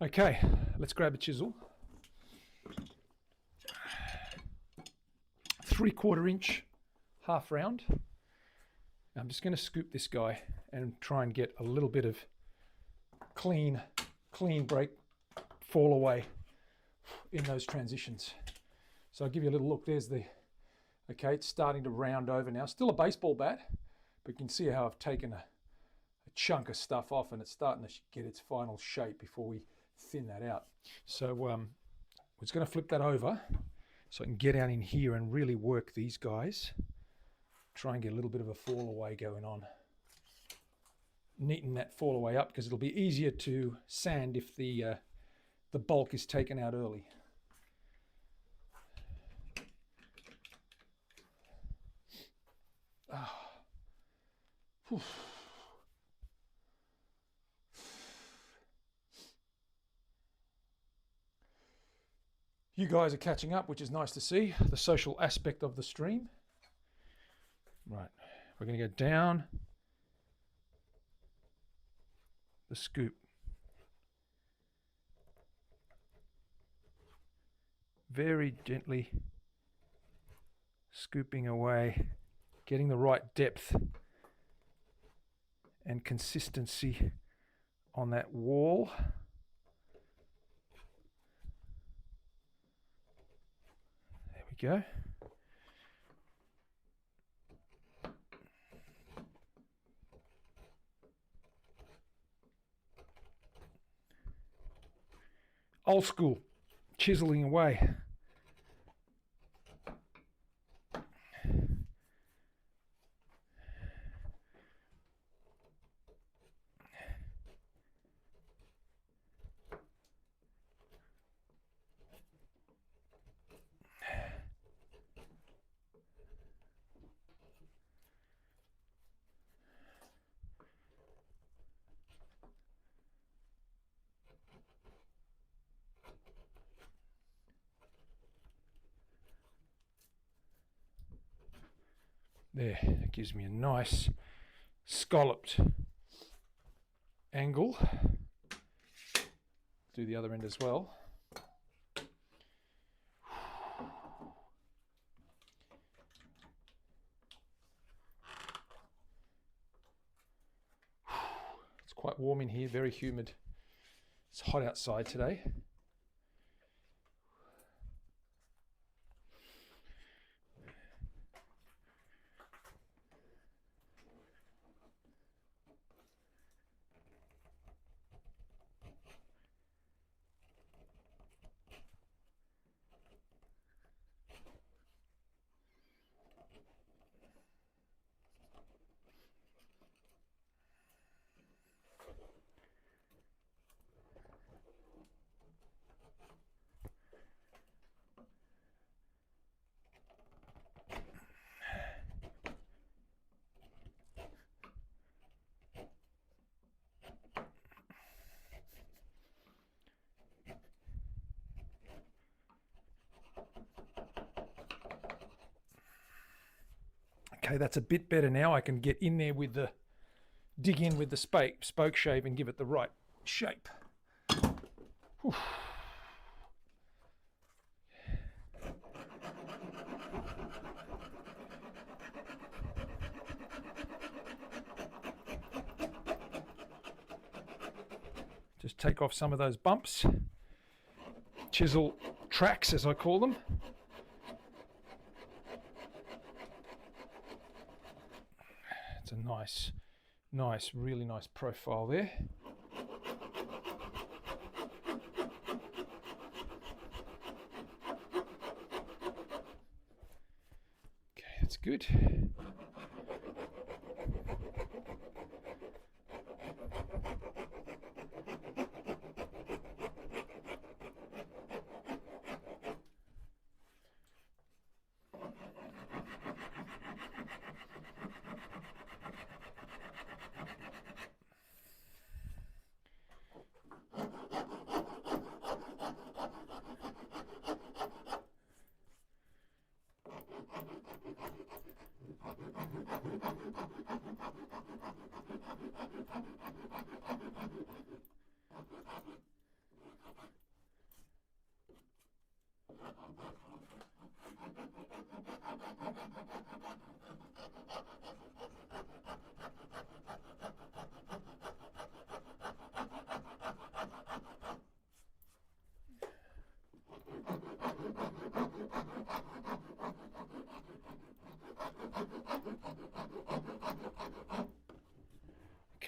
Okay, let's grab a chisel. 3/4 inch, half round. I'm just going to scoop this guy and try and get a little bit of clean break, fall away in those transitions. So I'll give you a little look. There's the, okay, it's starting to round over now. Still a baseball bat, but you can see how I've taken a chunk of stuff off and it's starting to get its final shape before we thin that out. So we're just going to flip that over so I can get down in here and really work these guys. Try and get a little bit of a fall away going on. Neaten that fall away up because it'll be easier to sand if the bulk is taken out early. Whew. You guys are catching up, which is nice to see, the social aspect of the stream. Right, we're going to go down the scoop. Very gently scooping away, getting the right depth and consistency on that wall. There we go. Old school, chiseling away. There, it gives me a nice scalloped angle. Do the other end as well. It's quite warm in here, very humid. It's hot outside today. Okay, that's a bit better now. I can get in there with the, dig in with the spoke shave and give it the right shape. Whew. Just take off some of those bumps, chisel tracks as I call them. It's a nice, really nice profile there. Okay, that's good.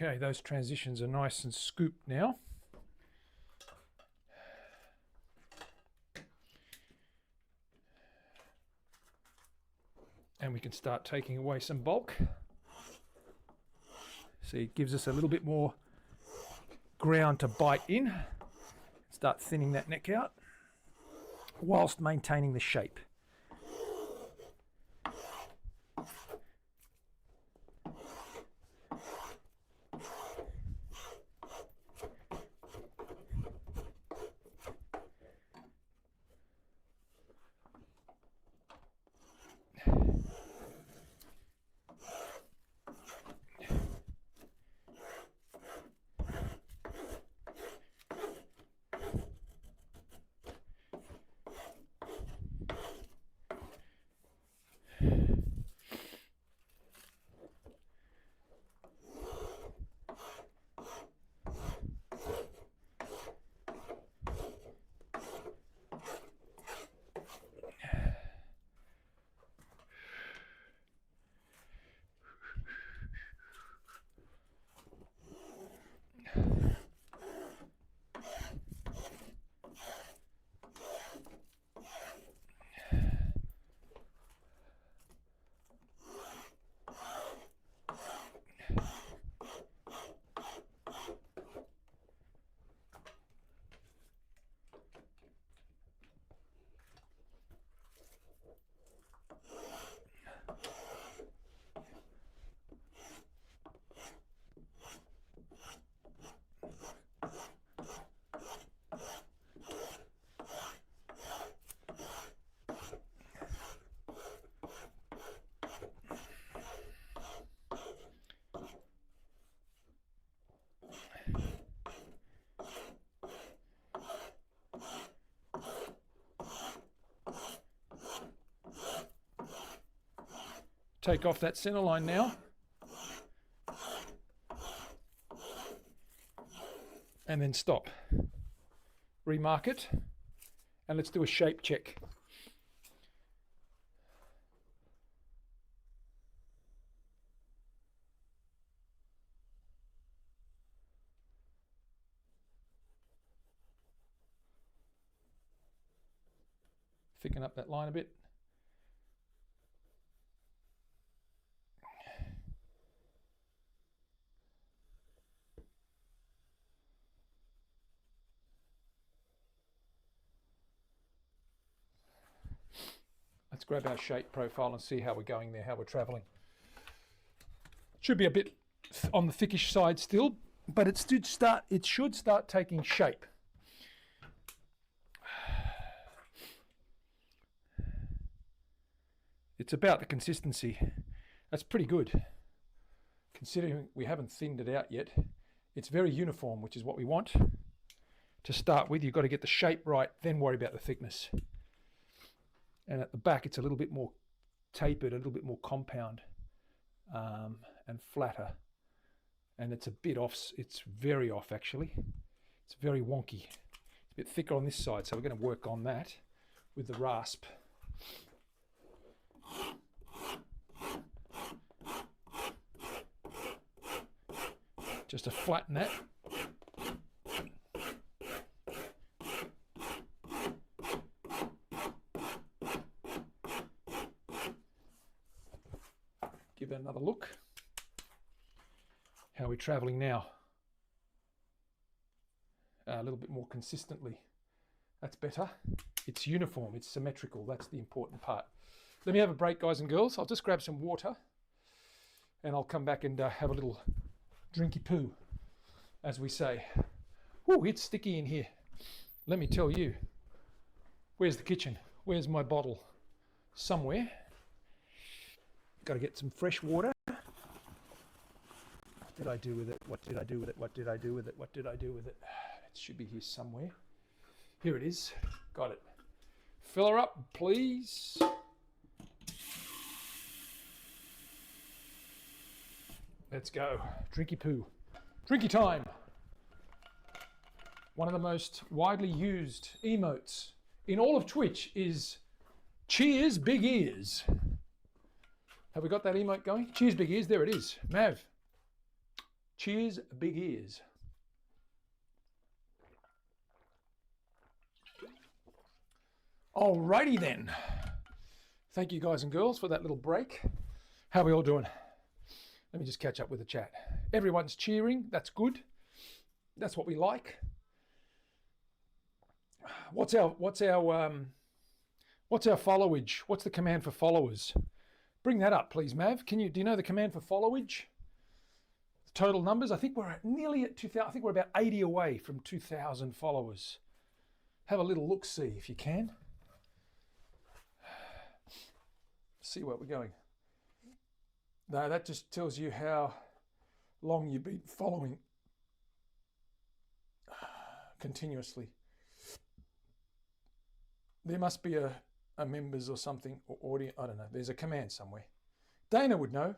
Okay, those transitions are nice and scooped now. And we can start taking away some bulk. See, it gives us a little bit more ground to bite in. Start thinning that neck out whilst maintaining the shape. Take off that center line now. And then stop. Remark it. And let's do a shape check. Thicken up that line a bit. Let's grab our shape profile and see how we're going there, how we're traveling. Should be a bit on the thickish side still, but it should start taking shape. It's about the consistency. That's pretty good. Considering we haven't thinned it out yet, it's very uniform, which is what we want. To start with, you've got to get the shape right, then worry about the thickness. And at the back, it's a little bit more tapered, a little bit more compound and flatter. And it's a bit off, it's very off actually. It's very wonky. It's a bit thicker on this side, so we're going to work on that with the rasp. Just to flatten that. Give that another look. How are we traveling now? A little bit more consistently. That's better. It's uniform, it's symmetrical. That's the important part. Let me have a break, guys and girls. I'll just grab some water and I'll come back and have a little drinky poo, as we say. Oh, it's sticky in here. Let me tell you. Where's the kitchen? Where's my bottle? Somewhere. Got to get some fresh water. What did I do with it? What did I do with it? What did I do with it? What did I do with it? It should be here somewhere. Here it is. Got it. Fill her up, please. Let's go. Drinky poo. Drinky time. One of the most widely used emotes in all of Twitch is cheers, big ears. Have we got that emote going? Cheers, big ears. There it is. Mav. Cheers, big ears. Alrighty then. Thank you guys and girls for that little break. How are we all doing? Let me just catch up with the chat. Everyone's cheering. That's good. That's what we like. What's our followage? What's the command for followers? Bring that up, please, Mav. Do you know the command for followage? Total numbers. I think we're nearly at 2,000. I think we're about 80 away from 2,000 followers. Have a little look, see if you can. See where we're going. No, that just tells you how long you've been following continuously. There must be a members or something, or audio. I don't know. There's a command somewhere. Dana would know.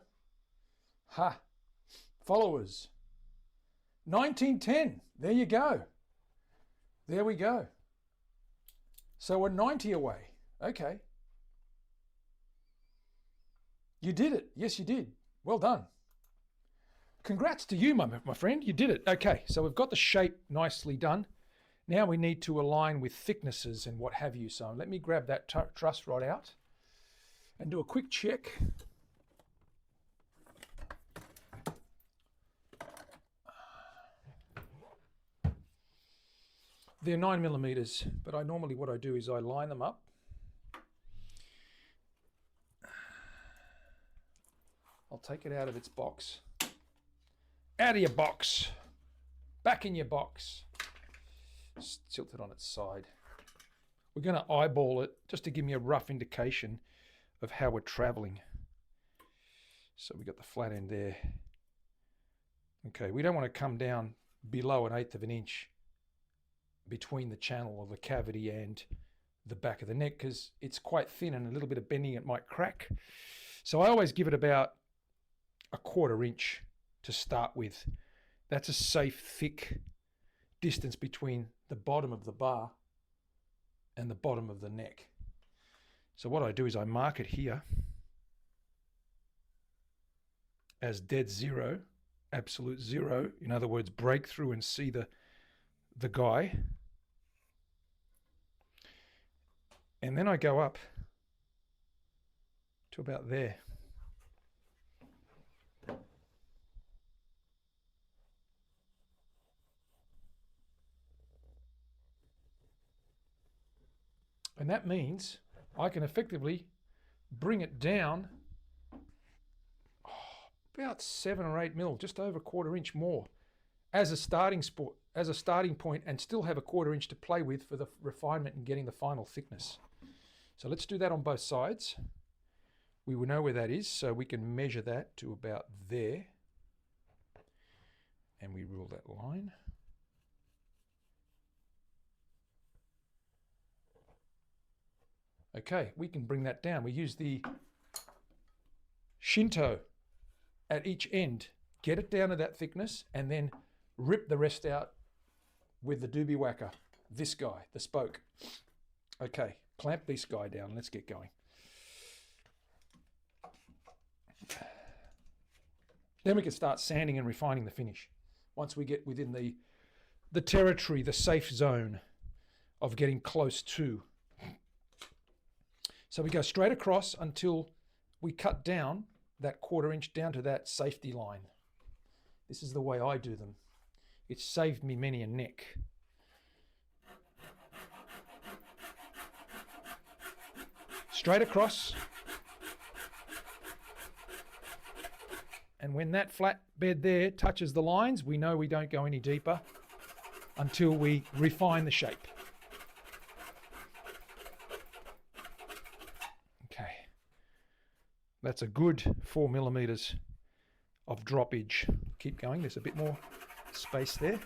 Ha. Followers. 1910. There you go. There we go. So we're 90 away. Okay. You did it. Yes, you did. Well done. Congrats to you, my friend. You did it. Okay, so we've got the shape nicely done. Now we need to align with thicknesses and what have you. So let me grab that truss rod out and do a quick check. They're 9mm, but what I do is I line them up. I'll take it out of its box. Out of your box. Back in your box. Just tilt it on its side. We're going to eyeball it just to give me a rough indication of how we're traveling. So we got the flat end there. Okay, we don't want to come down below 1/8 of an inch between the channel or the cavity and the back of the neck, because it's quite thin and a little bit of bending it might crack. So I always give it about 1/4 inch to start with. That's a safe, thick distance between the bottom of the bar and the bottom of the neck. So what I do is I mark it here as dead zero, absolute zero. In other words, break through and see the guy. And then I go up to about there. And that means I can effectively bring it down about 7 or 8 mil, just over 1/4 inch more as a starting point, and still have 1/4 inch to play with for the refinement and getting the final thickness. So let's do that on both sides. We will know where that is, so we can measure that to about there. And we rule that line. Okay, we can bring that down. We use the shinto at each end, get it down to that thickness, and then rip the rest out with the doobie whacker. This guy, the spoke. Okay, clamp this guy down. Let's get going. Then we can start sanding and refining the finish. Once we get within the territory, the safe zone of getting close to. So we go straight across until we cut down that 1/4 inch down to that safety line. This is the way I do them. It's saved me many a neck. Straight across. And when that flat bed there touches the lines, we know we don't go any deeper until we refine the shape. Okay. That's a good 4mm of droppage. Keep going, there's a bit more space there.